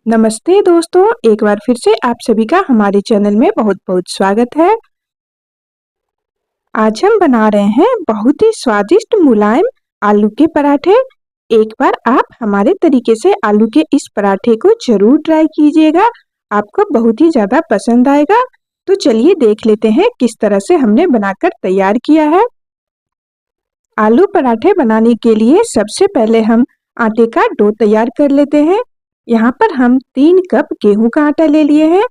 नमस्ते दोस्तों, एक बार फिर से आप सभी का हमारे चैनल में बहुत-बहुत स्वागत है। आज हम बना रहे हैं बहुत ही स्वादिष्ट मुलायम आलू के पराठे। एक बार आप हमारे तरीके से आलू के इस पराठे को ज़रूर ट्राई कीजिएगा, आपको बहुत ही ज़्यादा पसंद आएगा। तो चलिए देख लेते हैं किस तरह से हमने बनाकर तैयार किया है। आलू पराठे बनाने के लिए सबसे पहले हम आटे का डो तैयार कर लेते हैं। यहाँ पर हम 3 कप गेहूं का आटा ले लिए हैं।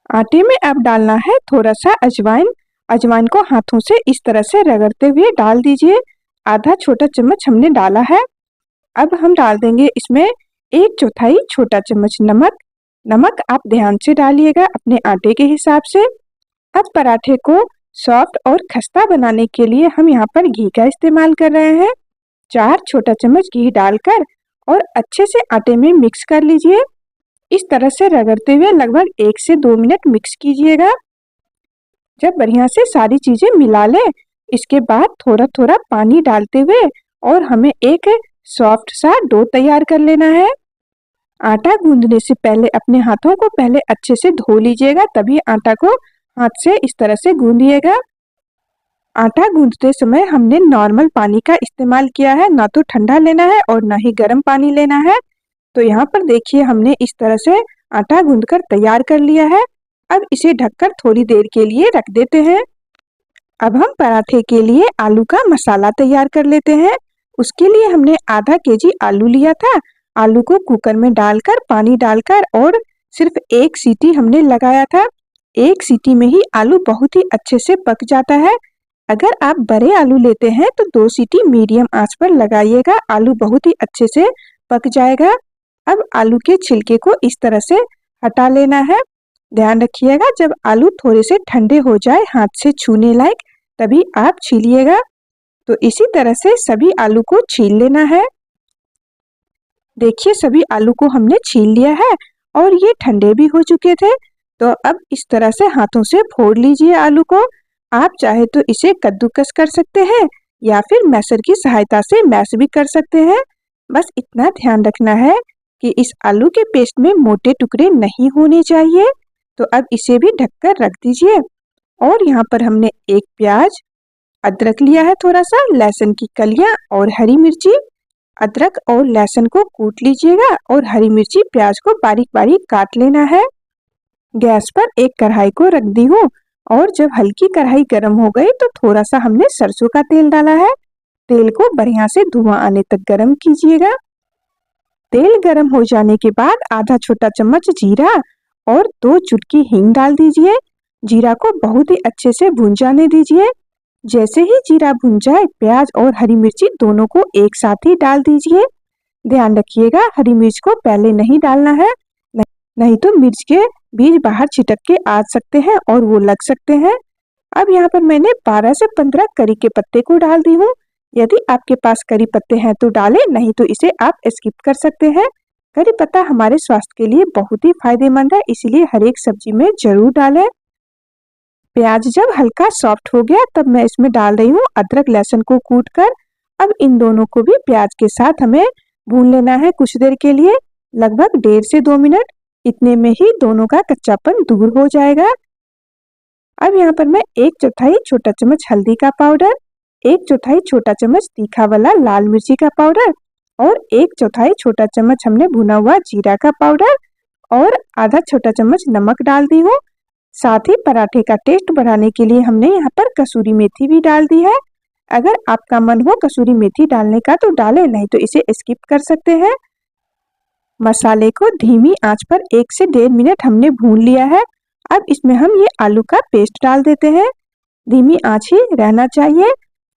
आटे में अब डालना है थोड़ा सा अजवाइन। अजवाइन को हाथों से इस तरह से रगड़ते हुए डाल दीजिए। आधा छोटा चम्मच हमने डाला है। अब हम डाल देंगे इसमें 1/4 छोटा चम्मच नमक। नमक आप ध्यान से डालिएगा अपने आटे के हिसाब से। अब पराठे को सॉफ्ट और खस्ता बनाने के लिए हम यहाँ पर घी का इस्तेमाल कर रहे हैं। 4 छोटा चम्मच घी डालकर और अच्छे से आटे में मिक्स कर लीजिए। इस तरह से रगड़ते हुए लगभग 1 से 2 मिनट मिक्स कीजिएगा। जब बढ़िया से सारी चीजें मिला लें, इसके बाद थोड़ा थोड़ा पानी डालते हुए और हमें एक सॉफ्ट सा डो तैयार कर लेना है। आटा गूंदने से पहले अपने हाथों को पहले अच्छे से धो लीजिएगा, तभी आटा को हाथ से इस तरह से गूंदिएगा। आटा गूंदते समय हमने नॉर्मल पानी का इस्तेमाल किया है, ना तो ठंडा लेना है और ना ही गर्म पानी लेना है। तो यहाँ पर देखिए हमने इस तरह से आटा गूंदकर तैयार कर लिया है। अब इसे ढककर थोड़ी देर के लिए रख देते हैं। अब हम पराठे के लिए आलू का मसाला तैयार कर लेते हैं। उसके लिए हमने आधा केजी आलू लिया था। आलू को कुकर में डालकर पानी डालकर और सिर्फ 1 सीटी हमने लगाया था। 1 सीटी में ही आलू बहुत ही अच्छे से पक जाता है। अगर आप बड़े आलू लेते हैं तो 2 सीटी मीडियम आंच पर लगाइएगा, आलू बहुत ही अच्छे से पक जाएगा। अब आलू के छिलके को इस तरह से हटा लेना है। ध्यान रखिएगा जब आलू थोड़े से ठंडे हो जाए हाथ से छूने लायक, तभी आप छीलिएगा। तो इसी तरह से सभी आलू को छील लेना है। देखिए सभी आलू को हमने छील लिया है और ये ठंडे भी हो चुके थे। तो अब इस तरह से हाथों से फोड़ लीजिए आलू को। आप चाहे तो इसे कद्दूकस कर सकते हैं या फिर मैशर की सहायता से मैश भी कर सकते हैं। बस इतना ध्यान रखना है कि इस आलू के पेस्ट में मोटे टुकड़े नहीं होने चाहिए। तो अब इसे भी ढककर रख दीजिए। और यहाँ पर हमने 1 प्याज, अदरक लिया है थोड़ा सा, लहसुन की कलियां और हरी मिर्ची। अदरक और लहसुन को कूट लीजिएगा और हरी मिर्ची प्याज को बारीक बारीक काट लेना है। गैस पर एक कढ़ाई को रख दी हूँ और जब हल्की कढ़ाई गर्म हो गई तो थोड़ा सा हमने सरसों का तेल डाला है। तेल को बढ़िया से धुआं आने तक गर्म कीजिएगा। तेल गर्म हो जाने के बाद आधा छोटा चम्मच जीरा और 2 चुटकी हींग डाल दीजिए। जीरा को बहुत ही अच्छे से भून जाने दीजिए। जैसे ही जीरा भुन जाए, प्याज और हरी मिर्ची दोनों को एक साथ ही डाल दीजिए। ध्यान रखिएगा हरी मिर्च को पहले नहीं डालना है, नहीं तो मिर्च के बीज बाहर छिटक के आ सकते हैं और वो लग सकते हैं। अब यहाँ पर मैंने 12 से 15 करी के पत्ते को डाल दी हूँ। यदि आपके पास करी पत्ते हैं तो डालें, नहीं तो इसे आप स्किप कर सकते हैं। करी पत्ता हमारे स्वास्थ्य के लिए बहुत ही फायदेमंद है, इसलिए हर एक सब्जी में जरूर डालें। प्याज जब हल्का सॉफ्ट हो गया तब मैं इसमें डाल रही हूँ अदरक लहसुन को कूटकर। अब इन दोनों को भी प्याज के साथ हमें भून लेना है कुछ देर के लिए, लगभग 1.5 से 2 मिनट। इतने में ही दोनों का कच्चापन दूर हो जाएगा। अब यहाँ पर मैं 1/4 छोटा चम्मच हल्दी का पाउडर, 1/4 छोटा चम्मच तीखा वाला लाल मिर्ची का पाउडर और 1/4 छोटा चम्मच हमने भुना हुआ जीरा का पाउडर और आधा छोटा चम्मच नमक डाल दी हूँ। साथ ही पराठे का टेस्ट बढ़ाने के लिए हमने यहाँ पर कसूरी मेथी भी डाल दी है। अगर आपका मन हो कसूरी मेथी डालने का तो डालें, नहीं तो इसे स्किप कर सकते हैं। मसाले को धीमी आंच पर 1 से 1.5 मिनट हमने भून लिया है। अब इसमें हम ये आलू का पेस्ट डाल देते हैं। धीमी आंच ही रहना चाहिए।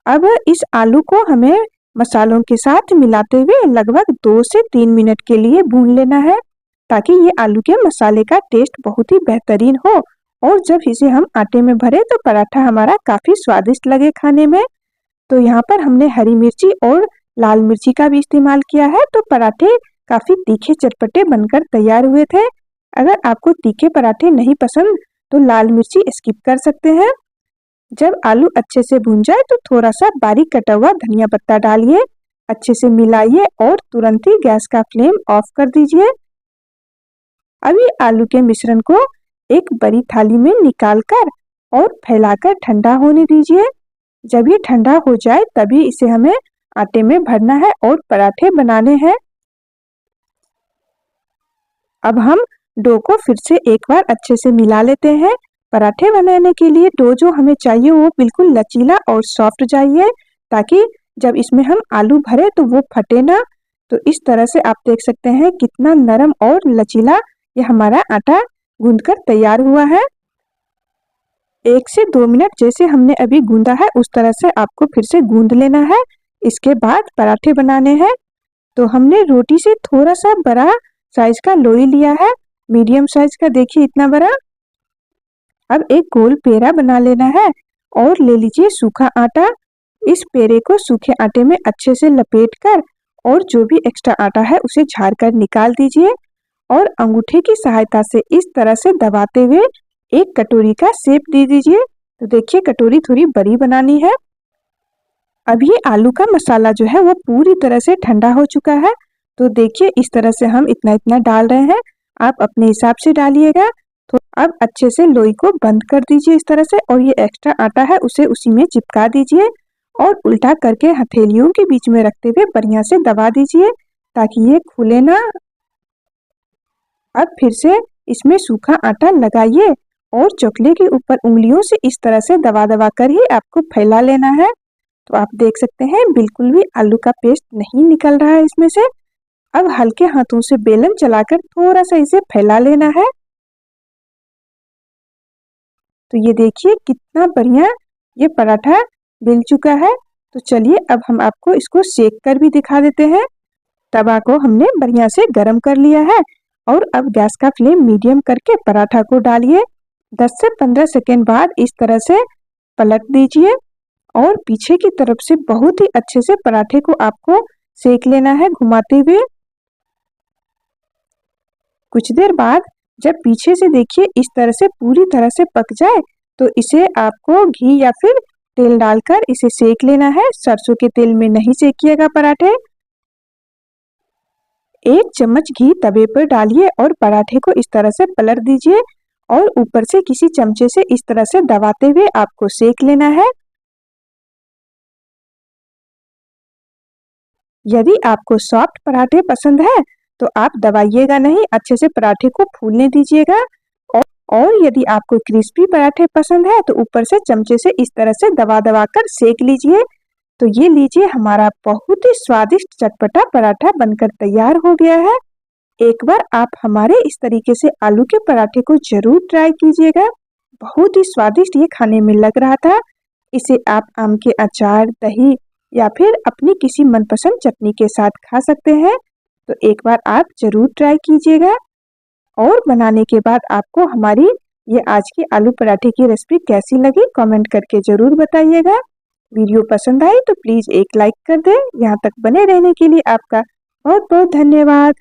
अब इस आलू को हमें मसालों के साथ मिलाते हुए लगभग 2 से 3 मिनट के लिए भून लेना है, ताकि ये आलू के मसाले का टेस्ट बहुत ही बेहतरीन हो और जब इसे हम आटे में भरे तो पराठा हमारा काफी स्वादिष्ट लगे खाने में। तो यहाँ पर हमने हरी मिर्ची और लाल मिर्ची का भी इस्तेमाल किया है, तो पराठे काफी तीखे चटपटे बनकर तैयार हुए थे। अगर आपको तीखे पराठे नहीं पसंद तो लाल मिर्ची स्किप कर सकते हैं। जब आलू अच्छे से भून जाए तो थोड़ा सा बारीक कटा हुआ धनिया पत्ता डालिए, अच्छे से मिलाइए और तुरंत ही गैस का फ्लेम ऑफ कर दीजिए। अभी आलू के मिश्रण को एक बड़ी थाली में निकालकर और फैलाकर ठंडा होने दीजिए। जब ये ठंडा हो जाए तभी इसे हमें आटे में भरना है और पराठे बनाने हैं। अब हम डो को फिर से एक बार अच्छे से मिला लेते हैं। पराठे बनाने के लिए डो जो हमें चाहिए वो बिल्कुल लचीला और सॉफ्ट चाहिए, ताकि जब इसमें हम आलू भरे तो वो फटे ना। तो इस तरह से आप देख सकते हैं कितना नरम और लचीला ये हमारा आटा गूंदकर तैयार हुआ है। 1 से 2 मिनट जैसे हमने अभी गूंदा है उस तरह से आपको फिर से गूंद लेना है। इसके बाद पराठे बनाने हैं। तो हमने रोटी से थोड़ा सा बड़ा साइज का लोई लिया है, मीडियम साइज का, देखिए इतना बड़ा। अब एक गोल पेड़ा बना लेना है और ले लीजिए सूखा आटा। इस पेड़े को सूखे आटे में अच्छे से लपेट कर और जो भी एक्स्ट्रा आटा है उसे झाड़ कर निकाल दीजिए और अंगूठे की सहायता से इस तरह से दबाते हुए एक कटोरी का शेप दे दीजिए। तो देखिए कटोरी थोड़ी बड़ी बनानी है। अब ये आलू का मसाला जो है वो पूरी तरह से ठंडा हो चुका है। तो देखिए इस तरह से हम इतना इतना डाल रहे हैं, आप अपने हिसाब से डालिएगा। तो अब अच्छे से लोई को बंद कर दीजिए इस तरह से और ये एक्स्ट्रा आटा है उसे उसी में चिपका दीजिए और उल्टा करके हथेलियों के बीच में रखते हुए बढ़िया से दबा दीजिए ताकि ये खुले ना। अब फिर से इसमें सूखा आटा लगाइए और चकले के ऊपर उंगलियों से इस तरह से दबा दबा कर ही आपको फैला लेना है। तो आप देख सकते हैं बिल्कुल भी आलू का पेस्ट नहीं निकल रहा है इसमें से। अब हल्के हाथों से बेलन चलाकर थोड़ा सा इसे फैला लेना है। तो ये देखिए कितना बढ़िया ये पराठा बिल चुका है। तो चलिए अब हम आपको इसको सेक कर भी दिखा देते हैं। तवा को हमने बढ़िया से गरम कर लिया है और अब गैस का फ्लेम मीडियम करके पराठा को डालिए। 10 से 15 सेकेंड बाद इस तरह से पलट दीजिए और पीछे की तरफ से बहुत ही अच्छे से पराठे को आपको सेक लेना है घुमाते हुए। कुछ देर बाद जब पीछे से देखिए इस तरह से पूरी तरह से पक जाए तो इसे आपको घी या फिर तेल डालकर इसे सेक लेना है। सरसों के तेल में नहीं सेकिएगा पराठे। 1 चम्मच घी तवे पर डालिए और पराठे को इस तरह से पलट दीजिए और ऊपर से किसी चमचे से इस तरह से दबाते हुए आपको सेक लेना है। यदि आपको सॉफ्ट पराठे पसंद है तो आप दबाइएगा नहीं, अच्छे से पराठे को फूलने दीजिएगा। और यदि आपको क्रिस्पी पराठे पसंद है तो ऊपर से चमचे से इस तरह से दबा दबा कर सेक लीजिए। तो ये लीजिए हमारा बहुत ही स्वादिष्ट चटपटा पराठा बनकर तैयार हो गया है। एक बार आप हमारे इस तरीके से आलू के पराठे को जरूर ट्राई कीजिएगा। बहुत ही स्वादिष्ट ये खाने में लग रहा था। इसे आप आम के अचार, दही या फिर अपनी किसी मनपसंद चटनी के साथ खा सकते हैं। तो एक बार आप जरूर ट्राई कीजिएगा और बनाने के बाद आपको हमारी ये आज की आलू पराठे की रेसिपी कैसी लगी कमेंट करके जरूर बताइएगा। वीडियो पसंद आई तो प्लीज़ एक लाइक कर दें। यहाँ तक बने रहने के लिए आपका बहुत बहुत धन्यवाद।